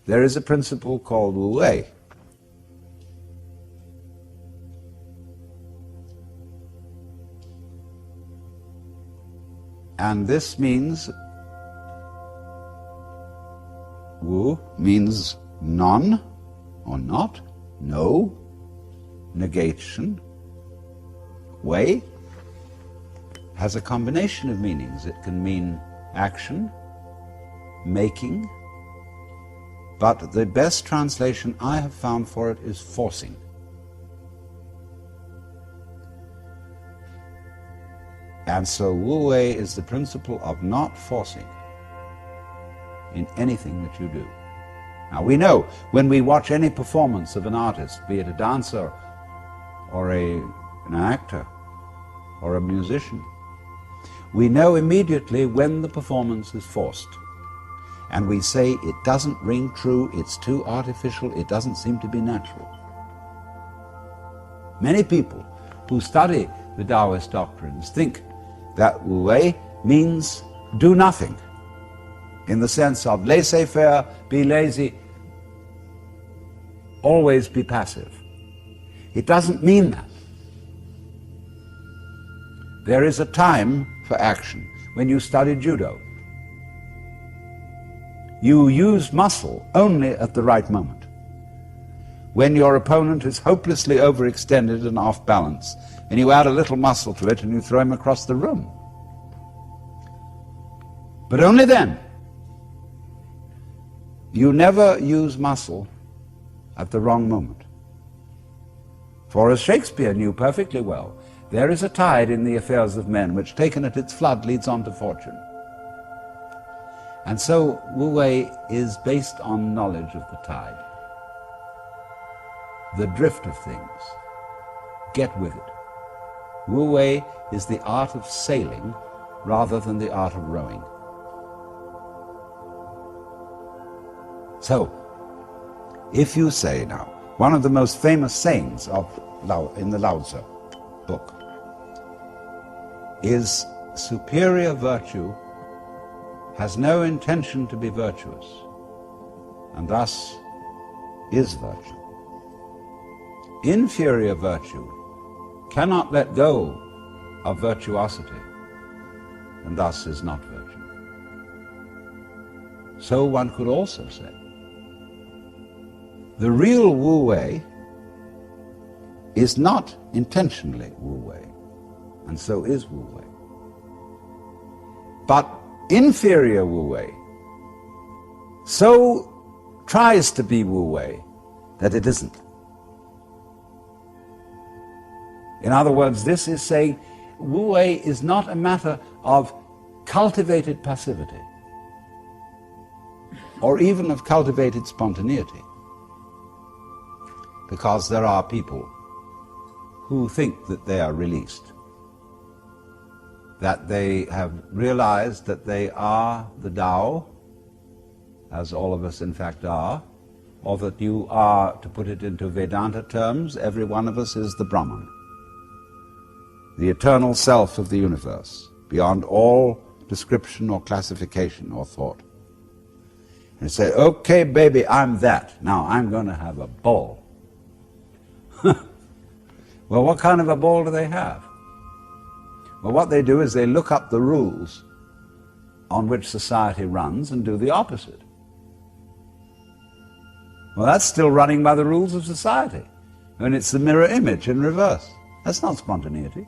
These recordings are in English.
there is a principle called WU-WEI. And this means, Wu means none or not, no, negation. Wei has a combination of meanings. It can mean action, making, but the best translation I have found for it is forcing. And so Wu-Wei is the principle of not forcing in anything that you do. Now we know when we watch any performance of an artist, be it a dancer or an actor or a musician, we know immediately when the performance is forced. And we say it doesn't ring true, it's too artificial, it doesn't seem to be natural. Many people who study the Taoist doctrines think that Wu-Wei means do nothing, in the sense of laissez-faire, be lazy, always be passive. It doesn't mean that. There is a time for action. When you study judo, you use muscle only at the right moment. When your opponent is hopelessly overextended and off balance, and you add a little muscle to it and you throw him across the room. But only then. You never use muscle at the wrong moment. For as Shakespeare knew perfectly well, there is a tide in the affairs of men which, taken at its flood, leads on to fortune. And so Wu-Wei is based on knowledge of the tide, the drift of things. Get with it. Wu-Wei is the art of sailing rather than the art of rowing. So, if you say now, one of the most famous sayings in the Lao Tzu book is, superior virtue has no intention to be virtuous, and thus is virtue. Inferior virtue cannot let go of virtuosity, and thus is not virtue. So one could also say, the real Wu-Wei is not intentionally Wu-Wei, and so is Wu-Wei. But inferior Wu-Wei so tries to be Wu-Wei that it isn't. In other words, this is saying Wu-Wei is not a matter of cultivated passivity or even of cultivated spontaneity, because there are people who think that they are released, that they have realized that they are the Tao, as all of us in fact are, or that you are, to put it into Vedanta terms, every one of us is the Brahman, the eternal self of the universe, beyond all description or classification or thought. And you say, okay, baby, I'm that. Now I'm going to have a ball. Well, what kind of a ball do they have? Well, what they do is they look up the rules on which society runs and do the opposite. Well, that's still running by the rules of society. And it's the mirror image in reverse. That's not spontaneity.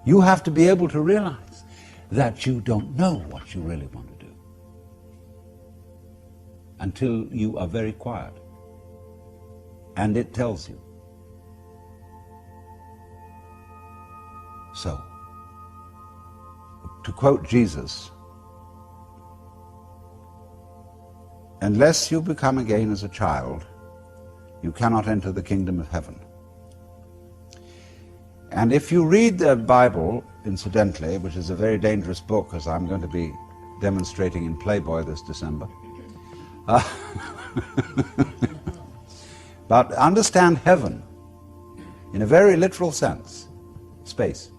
You have to be able to realize that you don't know what you really want to do until you are very quiet. And it tells you. So, to quote Jesus, unless you become again as a child, you cannot enter the kingdom of heaven. And if you read the Bible, incidentally, which is a very dangerous book, as I'm going to be demonstrating in Playboy this December, but understand heaven in a very literal sense, space.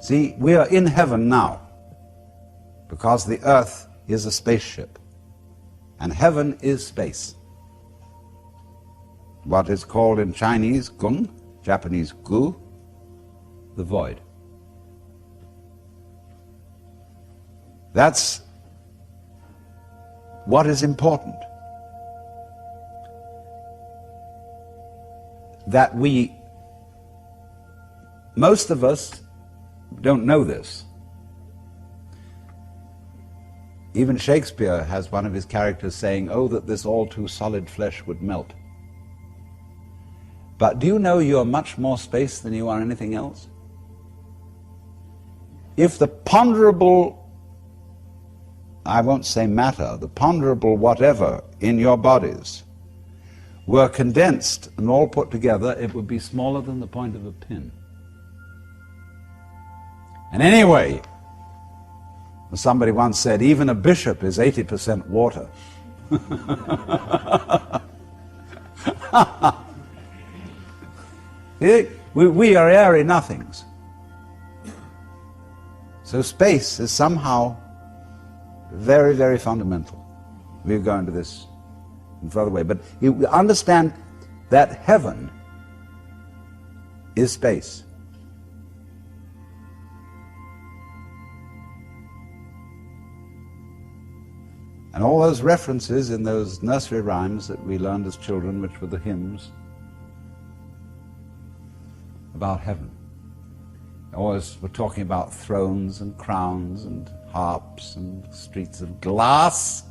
See, we are in heaven now. because the earth is a spaceship, and heaven is space. What is called in Chinese gung, Japanese gu, the void. That's what is important. That most of us don't know this. Even Shakespeare has one of his characters saying, "Oh, that this all too solid flesh would melt." But do you know you are much more space than you are anything else? If the ponderable, I won't say matter, the ponderable whatever in your bodies were condensed and all put together, it would be smaller than the point of a pin. And anyway, somebody once said, even a bishop is 80% water. We are airy nothings. So space is somehow very, very fundamental. We'll go into this in further way. But you understand that heaven is space. And all those references in those nursery rhymes that we learned as children, which were the hymns about heaven, always were talking about thrones and crowns and harps and streets of glass.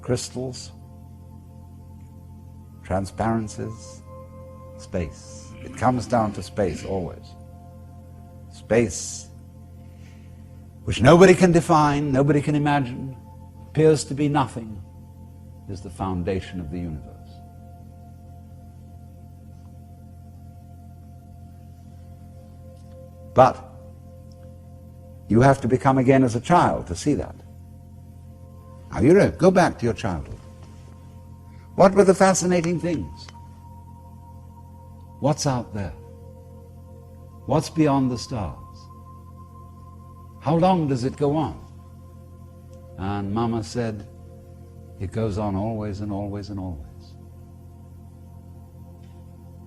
Crystals, transparencies, space. It comes down to space always. Space, which nobody can define, nobody can imagine, appears to be nothing, is the foundation of the universe. But you have to become again as a child to see that. Now you go back to your childhood. What were the fascinating things? What's out there? What's beyond the stars? How long does it go on? And Mama said, it goes on always and always and always.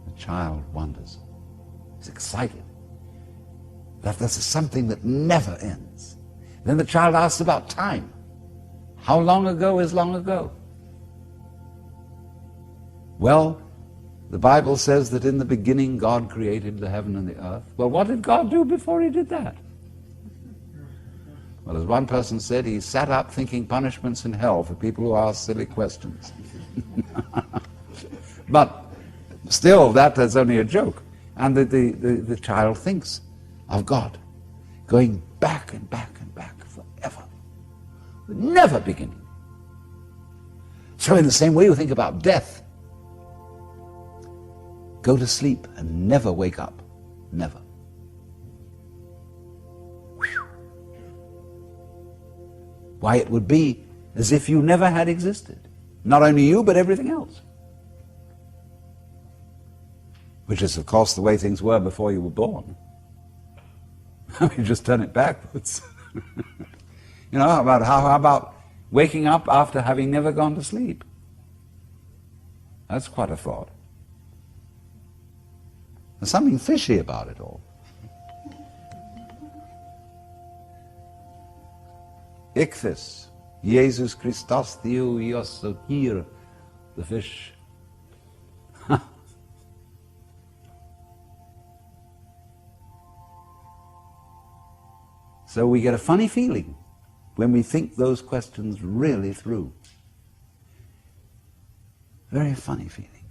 The child wonders. He's excited. That this is something that never ends. Then the child asks about time. How long ago is long ago? Well, the Bible says that in the beginning God created the heaven and the earth. Well, what did God do before he did that? Well, as one person said, he sat up thinking punishments in hell for people who ask silly questions. But still, that is only a joke. And the child thinks of God going back and back and back forever, never beginning. So in the same way you think about death. Go to sleep and never wake up. Never. Whew. Why, it would be as if you never had existed. Not only you, but everything else. Which is, of course, the way things were before you were born. You just turn it backwards. You know, how about waking up after having never gone to sleep? That's quite a thought. There's something fishy about it all. Ichthys, Jesus Christos Theo Iosso here, the fish. So we get a funny feeling when we think those questions really through. Very funny feeling.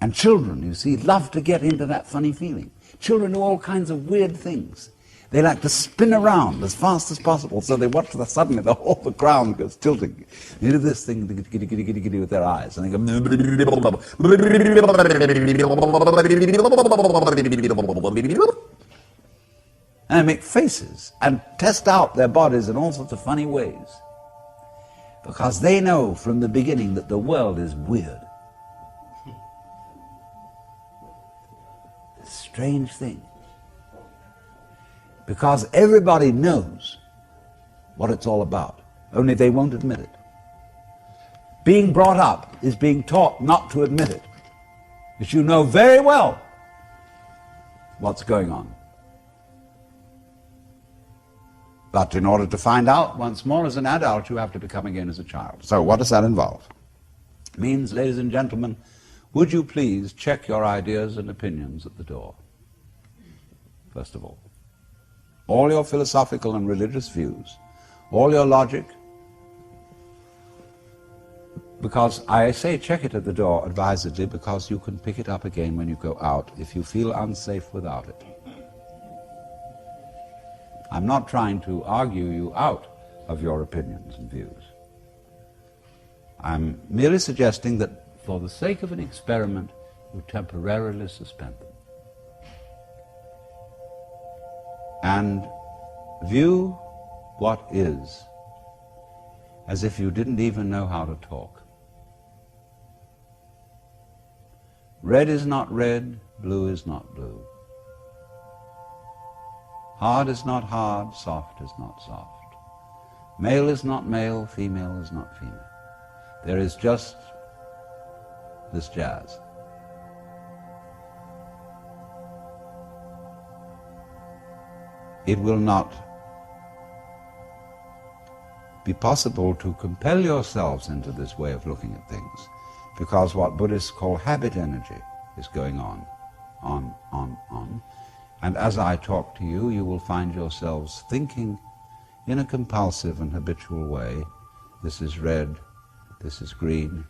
And children, you see, love to get into that funny feeling. Children do all kinds of weird things. They like to spin around as fast as possible, so they watch suddenly the whole ground goes tilting. They do this thing with their eyes, and they go and they make faces and test out their bodies in all sorts of funny ways, because they know from the beginning that the world is weird. strange thing. Because everybody knows what it's all about, only they won't admit it. Being brought up is being taught not to admit it, because you know very well what's going on. But in order to find out once more as an adult, you have to become again as a child. So what does that involve? It means, ladies and gentlemen, would you please check your ideas and opinions at the door, first of all. All your philosophical and religious views, all your logic, because I say check it at the door advisedly, because you can pick it up again when you go out if you feel unsafe without it. I'm not trying to argue you out of your opinions and views. I'm merely suggesting that for the sake of an experiment, you temporarily suspend them. And view what is as if you didn't even know how to talk. Red is not red, blue is not blue. Hard is not hard, soft is not soft. Male is not male, female is not female. There is just this jazz. It will not be possible to compel yourselves into this way of looking at things, because what Buddhists call habit energy is going on. And as I talk to you, you will find yourselves thinking in a compulsive and habitual way, this is red, this is green,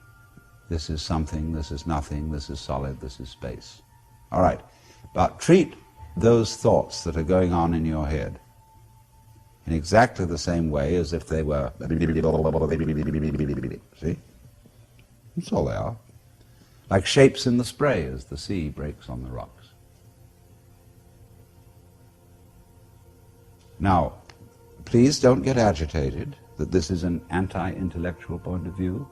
this is something, this is nothing, this is solid, this is space. All right, but treat those thoughts that are going on in your head in exactly the same way as if they were, see? That's all they are. Like shapes in the spray as the sea breaks on the rocks. Now, please don't get agitated that this is an anti-intellectual point of view,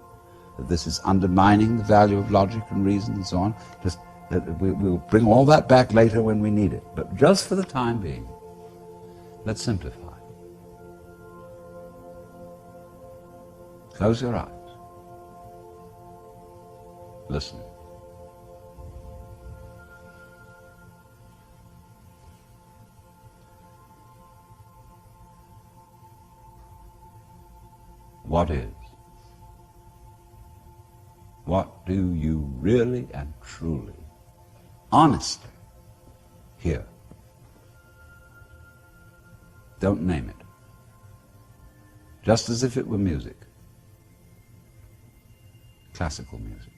that this is undermining the value of logic and reason and so on. Just that we'll bring all that back later when we need it. But just for the time being, let's simplify. Close your eyes. Listen. What is? What do you really and truly, honestly hear? Don't name it. Just as if it were music. Classical music.